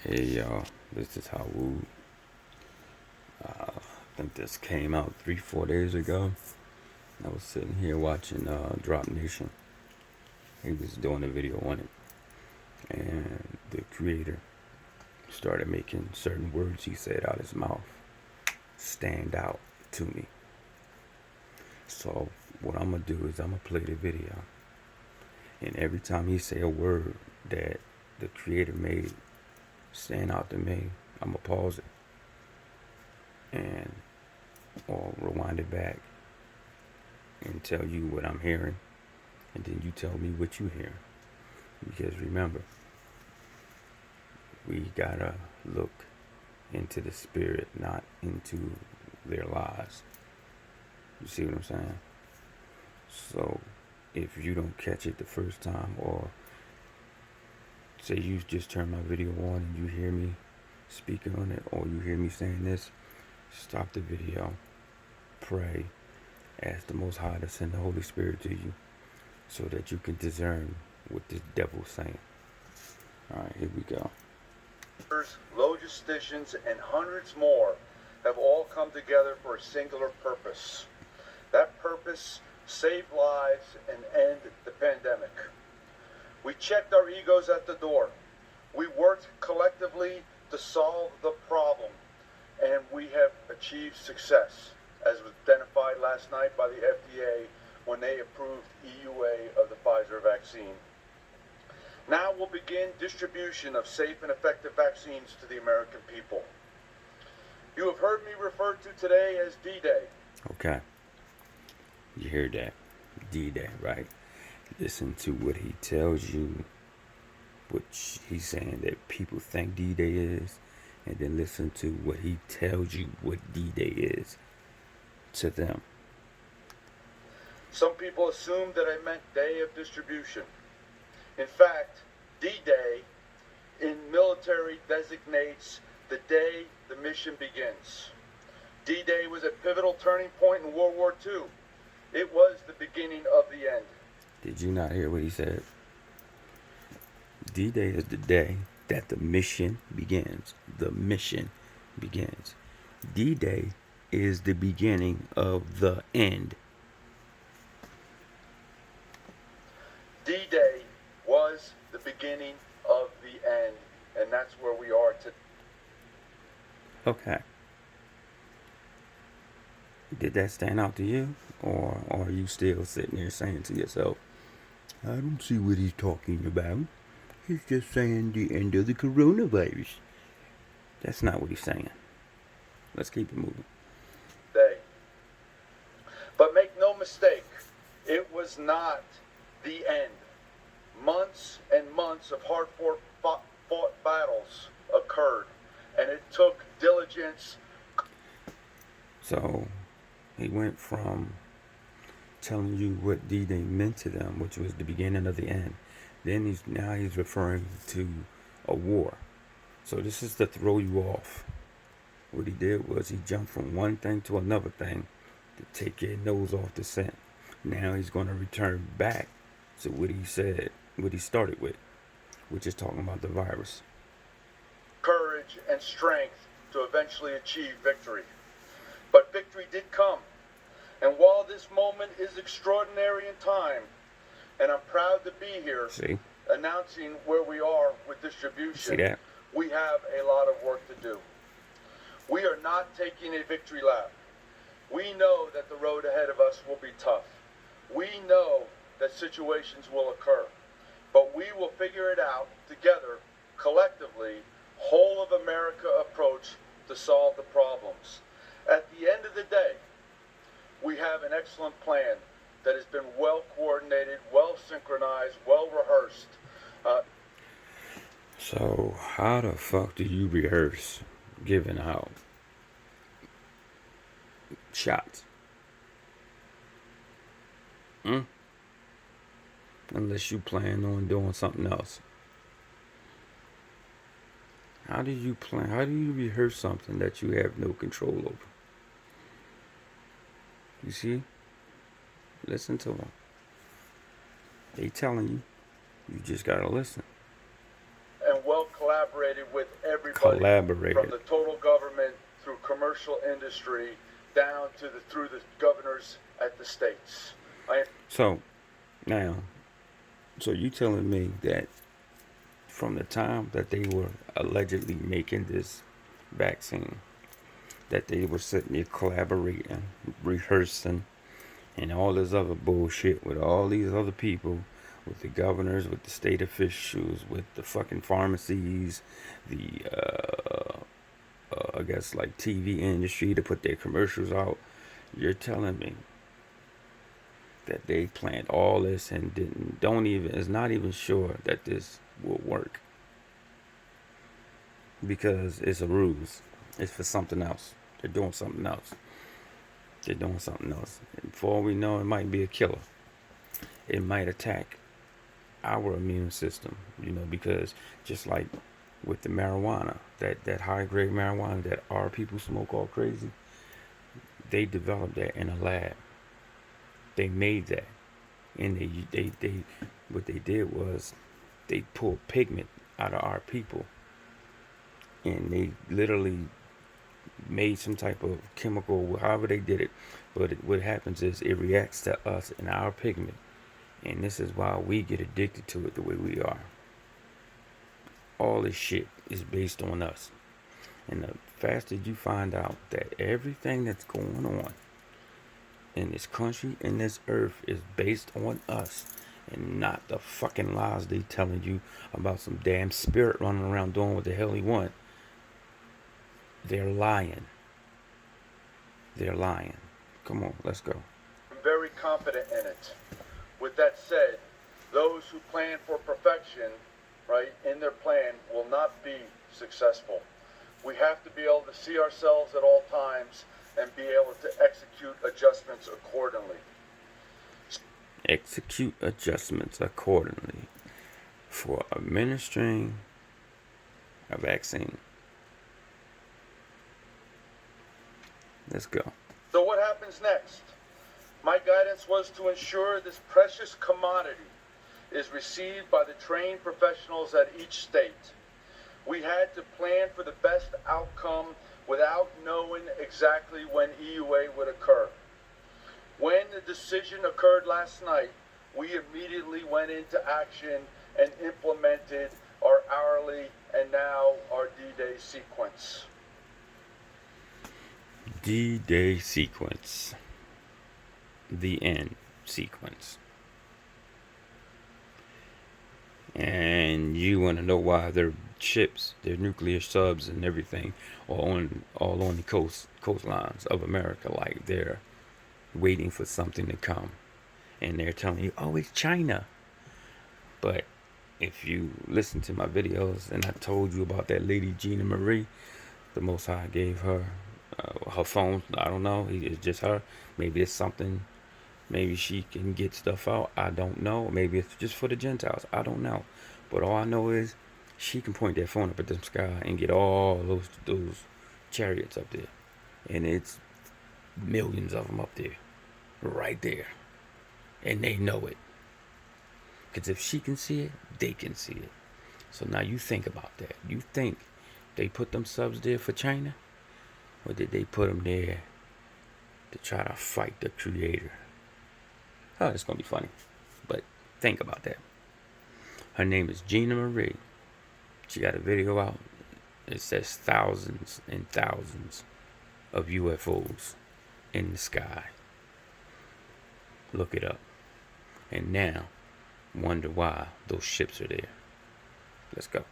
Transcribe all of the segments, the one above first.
Hey y'all, this is Howard. I think this came out 3-4 days ago. I was sitting here watching Drop Nation. He was doing a video on it, and the creator started making certain words he said out his mouth stand out to me. So what I'm gonna do is I'm gonna play the video, and every time he say a word that the creator made stand out to me, I'm gonna pause it and or rewind it back and tell you what I'm hearing, and then you tell me what you hear. Because remember, we gotta look into the spirit, not into their lies. You see what I'm saying? So if you don't catch it the first time, or say you just turn my video on and you hear me speaking on it, or you hear me saying this, stop the video, pray, ask the Most High to send the Holy Spirit to you so that you can discern what the devil's saying. Alright, here we go. Logisticians, and hundreds more have all come together for a singular purpose. That purpose: save lives and end the pandemic. We checked our egos at the door. We worked collectively to solve the problem, and we have achieved success, as was identified last night by the FDA when they approved EUA of the Pfizer vaccine. Now we'll begin distribution of safe and effective vaccines to the American people. You have heard me referred to today as D-Day. Okay. You hear that? D-Day, right? Listen to what he tells you, what he's saying that people think D-Day is, and then listen to what he tells you what D-Day is to them. Some people assumed that I meant day of distribution. In fact, D-Day in military designates the day the mission begins. D-Day was a pivotal turning point in World War II. It was the beginning of the end. Did you not hear what he said? D-Day is the day that the mission begins. The mission begins. D-Day is the beginning of the end. D-Day was the beginning of the end, and that's where we are today. Okay. Did that stand out to you? Or are you still sitting there saying to yourself, I don't see what he's talking about. He's just saying the end of the coronavirus. That's not what he's saying. Let's keep it moving. But make no mistake, it was not the end. Months and months of hard-fought battles occurred, and it took diligence. So he went from telling you what D-Day meant to them, which was the beginning of the end. Then he's referring to a war. So this is to throw you off. What he did was he jumped from one thing to another thing to take your nose off the scent. Now he's going to return back to what he said, what he started with, which is talking about the virus. Courage and strength to eventually achieve victory. But victory did come. And while this moment is extraordinary in time, and I'm proud to be here announcing where we are with distribution, we have a lot of work to do. We are not taking a victory lap. We know that the road ahead of us will be tough. We know that situations will occur. But we will figure it out together, collectively, whole of America approach to solve the problems. At the end of the day, we have an excellent plan that has been well coordinated, well synchronized, well rehearsed. So how the fuck do you rehearse giving out shots? Unless you plan on doing something else. How do you rehearse something that you have no control over? You see? Listen to them. They telling you. You just gotta listen. And well collaborated collaborated with everybody from the total government through commercial industry down to through the governors at the states. So you telling me that from the time that they were allegedly making this vaccine, that they were sitting there collaborating, rehearsing, and all this other bullshit with all these other people, with the governors, with the state officials, with the fucking pharmacies, the I guess like TV industry to put their commercials out. You're telling me that they planned all this and is not even sure that this will work, because it's a ruse. It's for something else. They're doing something else. And for all we know, it might be a killer. It might attack our immune system, because just like with the marijuana, that high grade marijuana that our people smoke all crazy, they developed that in a lab. They made that, and they what they did was they pulled pigment out of our people, and they literally made some type of chemical, however they did it. But what happens is it reacts to us and our pigment, and this is why we get addicted to it the way we are. All this shit is based on us, and the faster you find out that everything that's going on in this country, in this earth, is based on us and not the fucking lies they telling you about some damn spirit running around doing what the hell he want. They're lying. Come on, let's go. I'm very confident in it. With that said, those who plan for perfection, right, in their plan will not be successful. We have to be able to see ourselves at all times and be able to execute adjustments accordingly. Execute adjustments accordingly for administering a vaccine. Let's go. So what happens next? My guidance was to ensure this precious commodity is received by the trained professionals at each state. We had to plan for the best outcome without knowing exactly when EUA would occur. When the decision occurred last night, we immediately went into action and implemented our hourly and now our D-Day sequence. D-Day sequence. The end sequence. And you want to know why their ships, their nuclear subs and everything are all on the coastlines of America, like they're waiting for something to come. And they're telling you, oh, it's China. But if you listen to my videos, and I told you about that lady Gina Marie, the Most High gave her her phone. I don't know. It's just her. Maybe it's something. Maybe she can get stuff out. I don't know. Maybe it's just for the Gentiles. I don't know. But all I know is she can point that phone up at the sky and get all those chariots up there. And it's millions of them up there. Right there. And they know it. Because if she can see it, they can see it. So now you think about that. You think they put them subs there for China? Or did they put them there to try to fight the Creator? Oh, it's going to be funny. But think about that. Her name is Gina Marie. She got a video out. It says thousands and thousands of UFOs in the sky. Look it up. And now, wonder why those ships are there. Let's go.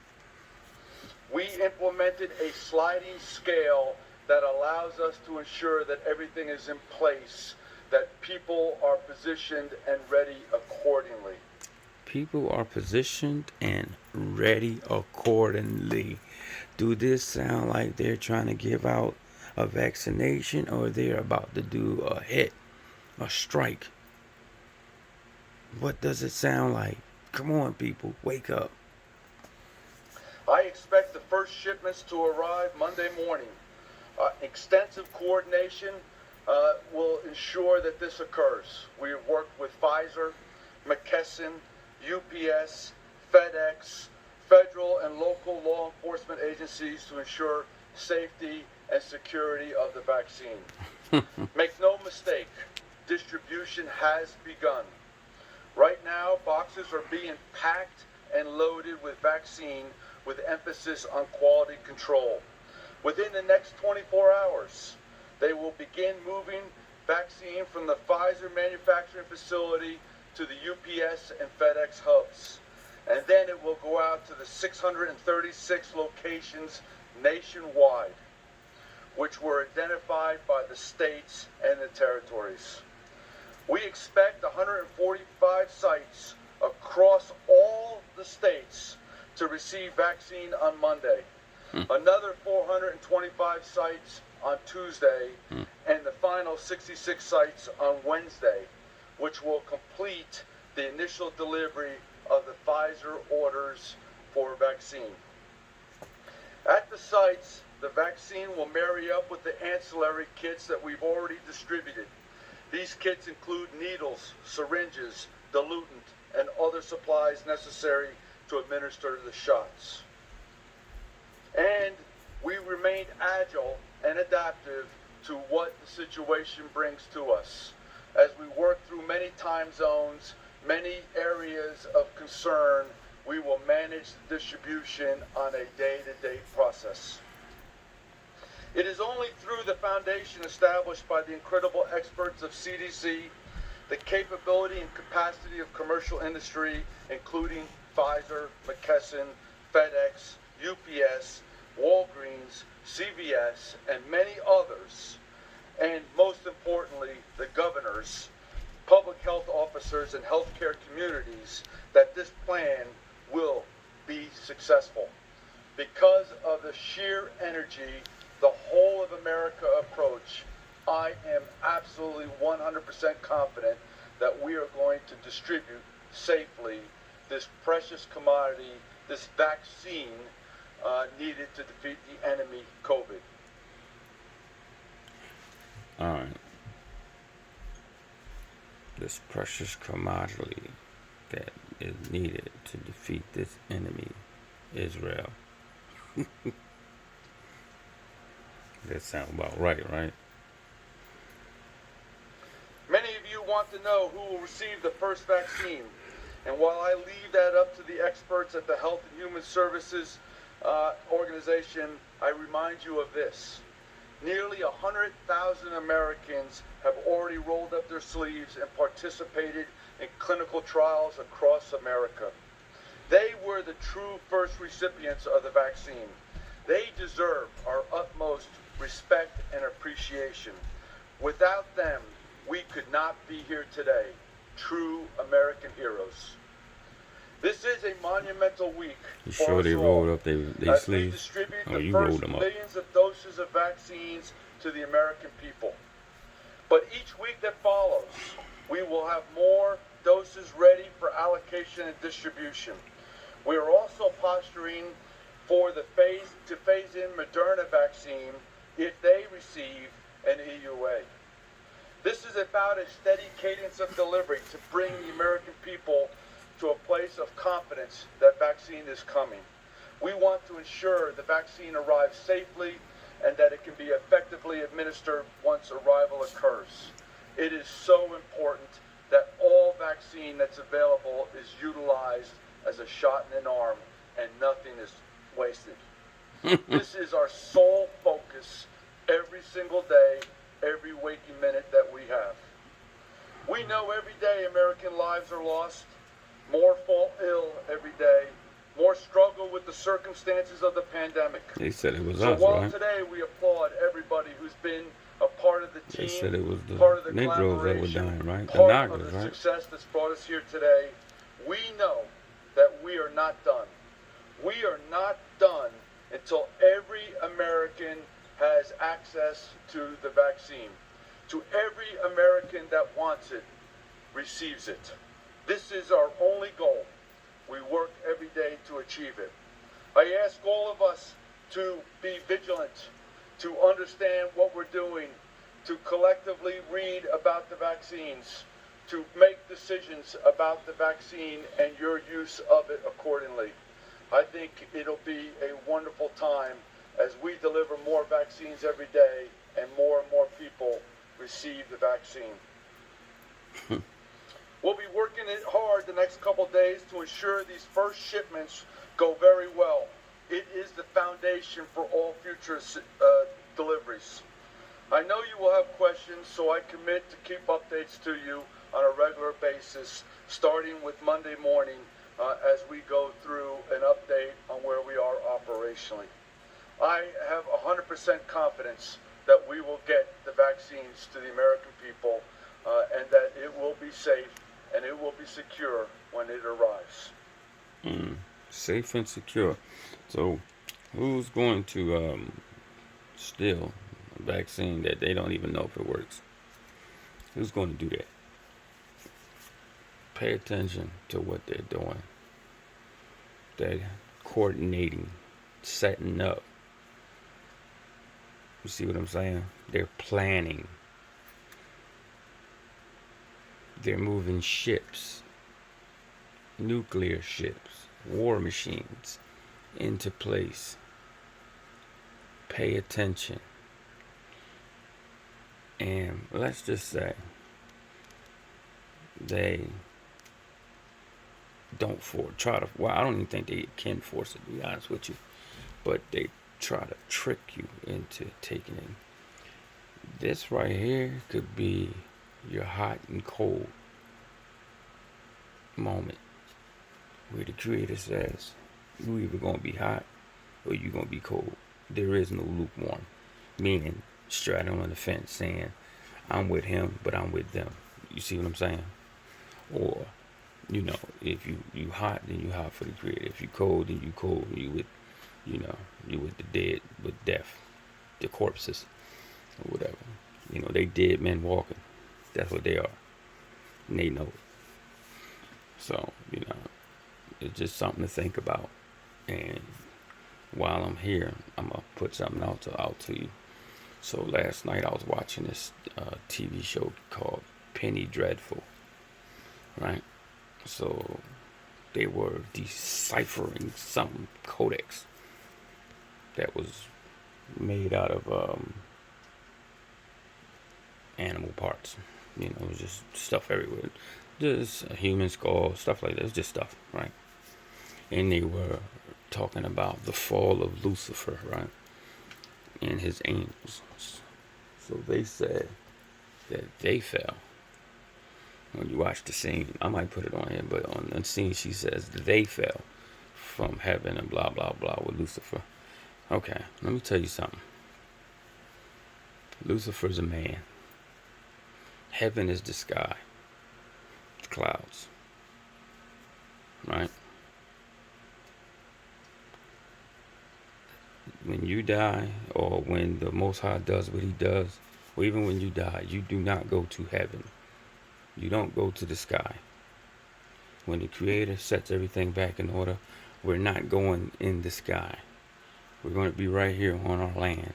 We implemented a sliding scale that allows us to ensure that everything is in place, that people are positioned and ready accordingly. People are positioned and ready accordingly. Do this sound like they're trying to give out a vaccination, or they're about to do a hit, a strike? What does it sound like? Come on, people, wake up. I expect the first shipments to arrive Monday morning. Extensive coordination will ensure that this occurs. We have worked with Pfizer, McKesson, UPS, FedEx, federal and local law enforcement agencies to ensure safety and security of the vaccine. Make no mistake, distribution has begun. Right now, boxes are being packed and loaded with vaccine with emphasis on quality control. Within the next 24 hours, they will begin moving vaccine from the Pfizer manufacturing facility to the UPS and FedEx hubs. And then it will go out to the 636 locations nationwide, which were identified by the states and the territories. We expect 145 sites across all the states to receive vaccine on Monday. Another 425 sites on Tuesday, and the final 66 sites on Wednesday, which will complete the initial delivery of the Pfizer orders for vaccine. At the sites, the vaccine will marry up with the ancillary kits that we've already distributed. These kits include needles, syringes, diluent, and other supplies necessary to administer the shots. And we remain agile and adaptive to what the situation brings to us. As we work through many time zones, many areas of concern, we will manage the distribution on a day-to-day process. It is only through the foundation established by the incredible experts of CDC, the capability and capacity of commercial industry, including Pfizer, McKesson, FedEx, UPS, Walgreens, CVS, and many others, and most importantly, the governors, public health officers, and healthcare communities, that this plan will be successful. Because of the sheer energy, the whole of America approach, I am absolutely 100% confident that we are going to distribute safely this precious commodity, this vaccine needed to defeat the enemy, COVID. All right. This precious commodity that is needed to defeat this enemy, Israel. That sounds about right, right? Many of you want to know who will receive the first vaccine. And while I leave that up to the experts at the Health and Human Services organization, I remind you of this. Nearly 100,000 Americans have already rolled up their sleeves and participated in clinical trials across America. They were the true first recipients of the vaccine. They deserve our utmost respect and appreciation. Without them, we could not be here today. True American heroes. This is a monumental week. You sure they rolled up their sleeves? We distribute Oh, the you first rolled them up. millions of doses of vaccines to the American people. But each week that follows, we will have more doses ready for allocation and distribution. We are also posturing for the phase in Moderna vaccine if they receive an EUA. This is about a steady cadence of delivery to bring the American people to a place of confidence that vaccine is coming. We want to ensure the vaccine arrives safely and that it can be effectively administered once arrival occurs. It is so important that all vaccine that's available is utilized as a shot in an arm and nothing is wasted. This is our sole focus every single day, every waking minute that we have. We know every day American lives are lost, more fall ill every day, more struggle with the circumstances of the pandemic. They said it was So us, while right? today we applaud everybody who's been a part of the team, They said it was the part of the Negroes that were collaboration, dying, right? The part Nagas, of the right? success that's brought us here today. We know that we are not done. We are not done until every American has access to the vaccine. To every American that wants it, receives it. This is our only goal. We work every day to achieve it. I ask all of us to be vigilant, to understand what we're doing, to collectively read about the vaccines, to make decisions about the vaccine and your use of it accordingly. I think it'll be a wonderful time as we deliver more vaccines every day and more people receive the vaccine. We'll be working it hard the next couple days to ensure these first shipments go very well. It is the foundation for all future deliveries. I know you will have questions, so I commit to keep updates to you on a regular basis, starting with Monday morning as we go through an update on where we are operationally. I have 100% confidence that we will get the vaccines to the American people and that it will be safe and it will be secure when it arrives. Safe and secure. So, who's going to steal a vaccine that they don't even know if it works? Who's going to do that? Pay attention to what they're doing. They're coordinating, setting up. You see what I'm saying? They're planning. They're moving ships, nuclear ships, war machines into place. Pay attention. And let's just say they don't try to, well, I don't even think they can force it, to be honest with you, but they try to trick you into taking it. This right here could be your hot and cold moment where the creator says you either gonna be hot or you gonna be cold. There is no lukewarm, meaning straddling on the fence, saying I'm with him but I'm with them. You see what I'm saying? Or if you hot, then you hot for the creator. If you cold, then you cold. You with you with the dead, with death, the corpses or whatever. They dead men walking. That's what they are. And they know it. So, it's just something to think about. And while I'm here, I'm going to put something out to you. So last night I was watching this TV show called Penny Dreadful. Right? So they were deciphering some codex that was made out of animal parts. It was just stuff everywhere. Just a human skull, stuff like that. It was just stuff, right? And they were talking about the fall of Lucifer, right? And his angels. So they said that they fell. When you watch the scene, I might put it on here, but on the scene she says they fell from heaven and blah, blah, blah with Lucifer. Okay, let me tell you something. Lucifer's a man. Heaven is the sky. The clouds. Right? When you die, or when the Most High does what he does, or even when you die, you do not go to heaven. You don't go to the sky. When the Creator sets everything back in order, we're not going in the sky. We're going to be right here on our land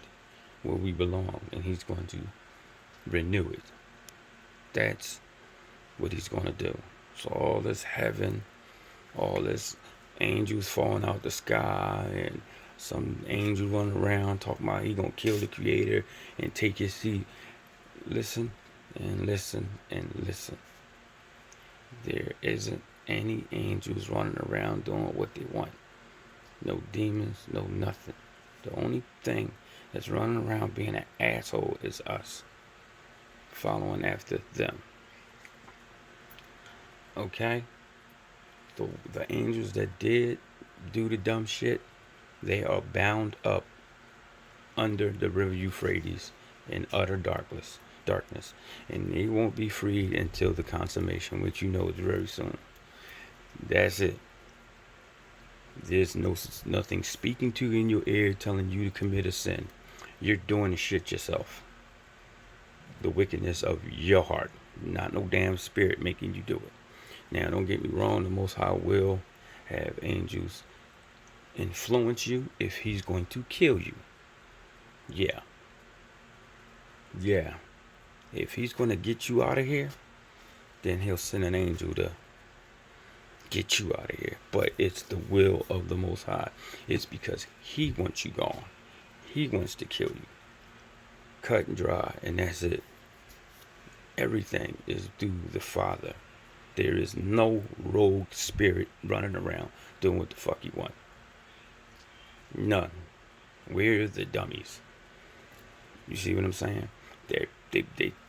where we belong, and he's going to renew it. That's what he's going to do. So all this heaven, all this angels falling out the sky, and some angel running around talking about he going to kill the Creator and take his seat. Listen and listen and listen. There isn't any angels running around doing what they want. No demons, no nothing. The only thing that's running around being an asshole is us, following after them. Okay? The angels that did do the dumb shit, they are bound up under the river Euphrates in utter darkness, and they won't be freed until the consummation, which is very soon. That's it. There's nothing speaking to you in your ear telling you to commit a sin. You're doing the shit yourself. The wickedness of your heart, not no damn spirit making you do it. Now, don't get me wrong, the Most High will have angels influence you if he's going to kill you. Yeah. If he's going to get you out of here, then he'll send an angel to get you out of here. But it's the will of the Most High. It's because He wants you gone. He wants to kill you. Cut and dry, and that's it. Everything is through the Father. There is no rogue spirit running around doing what the fuck you want. None. We're the dummies. You see what I'm saying?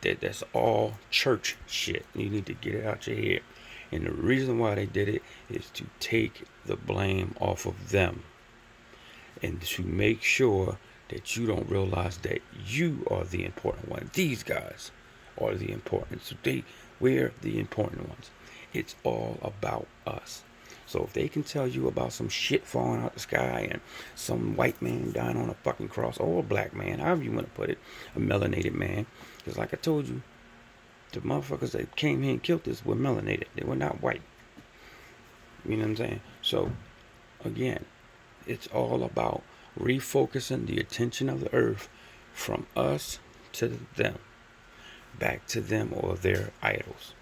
That's all church shit. You need to get it out your head. And the reason why they did it is to take the blame off of them. And to make sure that you don't realize that you are the important one. These guys are the important. So we're the important ones. It's all about us. So if they can tell you about some shit falling out the sky and some white man dying on a fucking cross, or a black man, however you want to put it, a melanated man, because like I told you, the motherfuckers that came here and killed us were melanated. They were not white. You know what I'm saying? So again, it's all about refocusing the attention of the earth from us to them, back to them or their idols.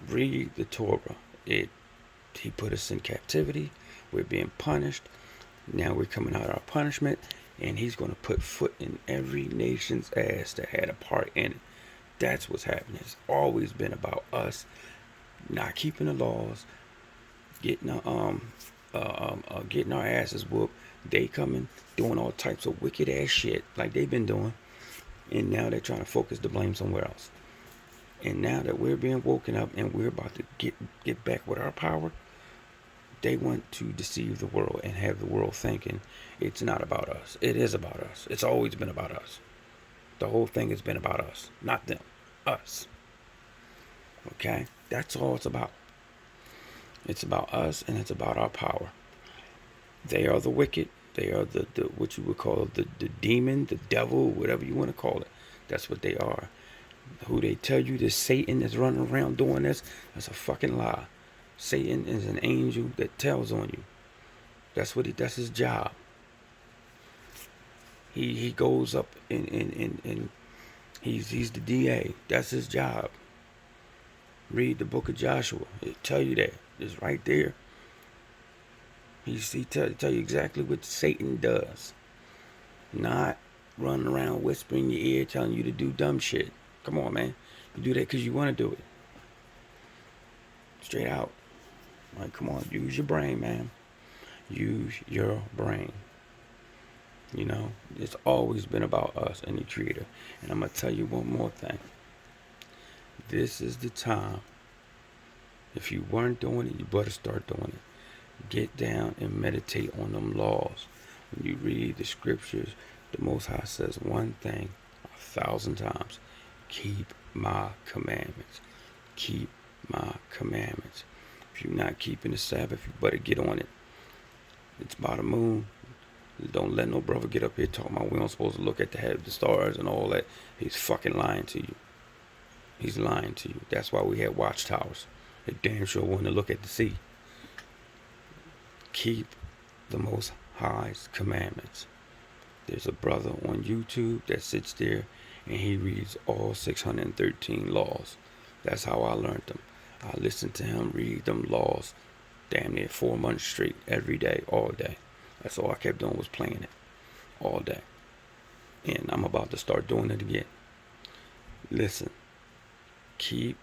Read the Torah. He put us in captivity. We're being punished. Now we're coming out of our punishment, and He's going to put foot in every nation's ass that had a part in it. That's what's happening. It's always been about us not keeping the laws, getting our asses whooped. They coming, doing all types of wicked ass shit like they've been doing, and now they're trying to focus the blame somewhere else. And now that we're being woken up and we're about to get back with our power, they want to deceive the world and have the world thinking it's not about us. It is about us. It's always been about us. The whole thing has been about us, not them. Us. Okay? That's all it's about. It's about us, and it's about our power. They are the wicked. They are the what you would call the demon, the devil, whatever you want to call it. That's what they are. Who they tell you that Satan is running around doing this, that's a fucking lie. Satan is an angel that tells on you. That's his job. He goes up and he's the DA. That's his job. Read the book of Joshua. It'll tell you that. It's right there. He tell you exactly what Satan does. Not running around whispering in your ear telling you to do dumb shit. Come on, man. You do that because you want to do it. Straight out. Like, come on. Use your brain, man. Use your brain. You know, it's always been about us and the Creator. And I'm going to tell you one more thing. This is the time. If you weren't doing it, you better start doing it. Get down and meditate on them laws. When you read the scriptures, the Most High says one thing 1,000 times. Keep my commandments. Keep my commandments. If you're not keeping the Sabbath, you better get on it. It's about the moon. Don't let no brother get up here talking about we don't supposed to look at the stars and all that. He's fucking lying to you. He's lying to you. That's why we had watchtowers. They damn sure want to look at the sea. Keep the Most High's commandments. There's a brother on YouTube that sits there and he reads all 613 laws. That's how I learned them. I listened to him read them laws damn near 4 months straight, every day, all day. That's all I kept doing was playing it all day. And I'm about to start doing it again. Listen, keep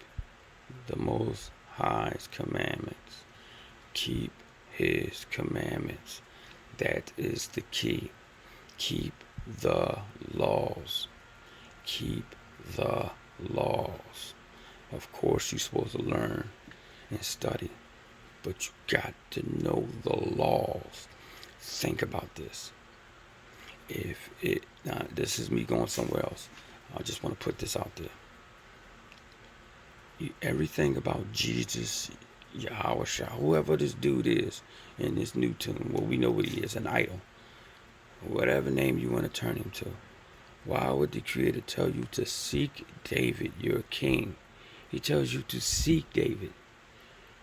the Most High's commandments. Keep His commandments. That is the key. Keep the laws. Keep the laws. Of course, you're supposed to learn and study, but you got to know the laws. Think about this. Now this is me going somewhere else. I just want to put this out there. Everything about Jesus, Yahweh Shah, whoever this dude is in this new tune, well, we know what he is, an idol. Whatever name you want to turn him to. Why would the Creator tell you to seek David, your king? He tells you to seek David.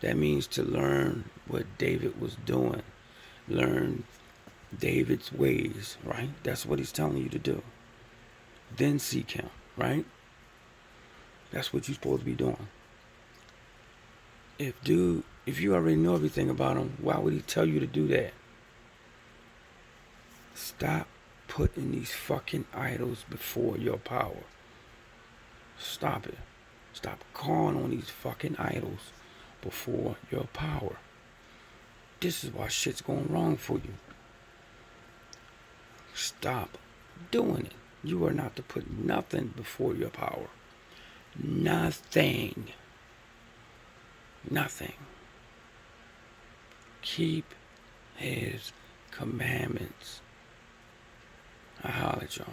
That means to learn what David was doing. Learn David's ways, right? That's what he's telling you to do. Then seek him, right? That's what you're supposed to be doing. if you already know everything about him, why would he tell you to do that? Stop putting these fucking idols before your power. Stop it. Stop calling on these fucking idols before your power. This is why shit's going wrong for you. Stop doing it. You are not to put nothing before your power. Nothing. Nothing. Keep his commandments. I holler at y'all.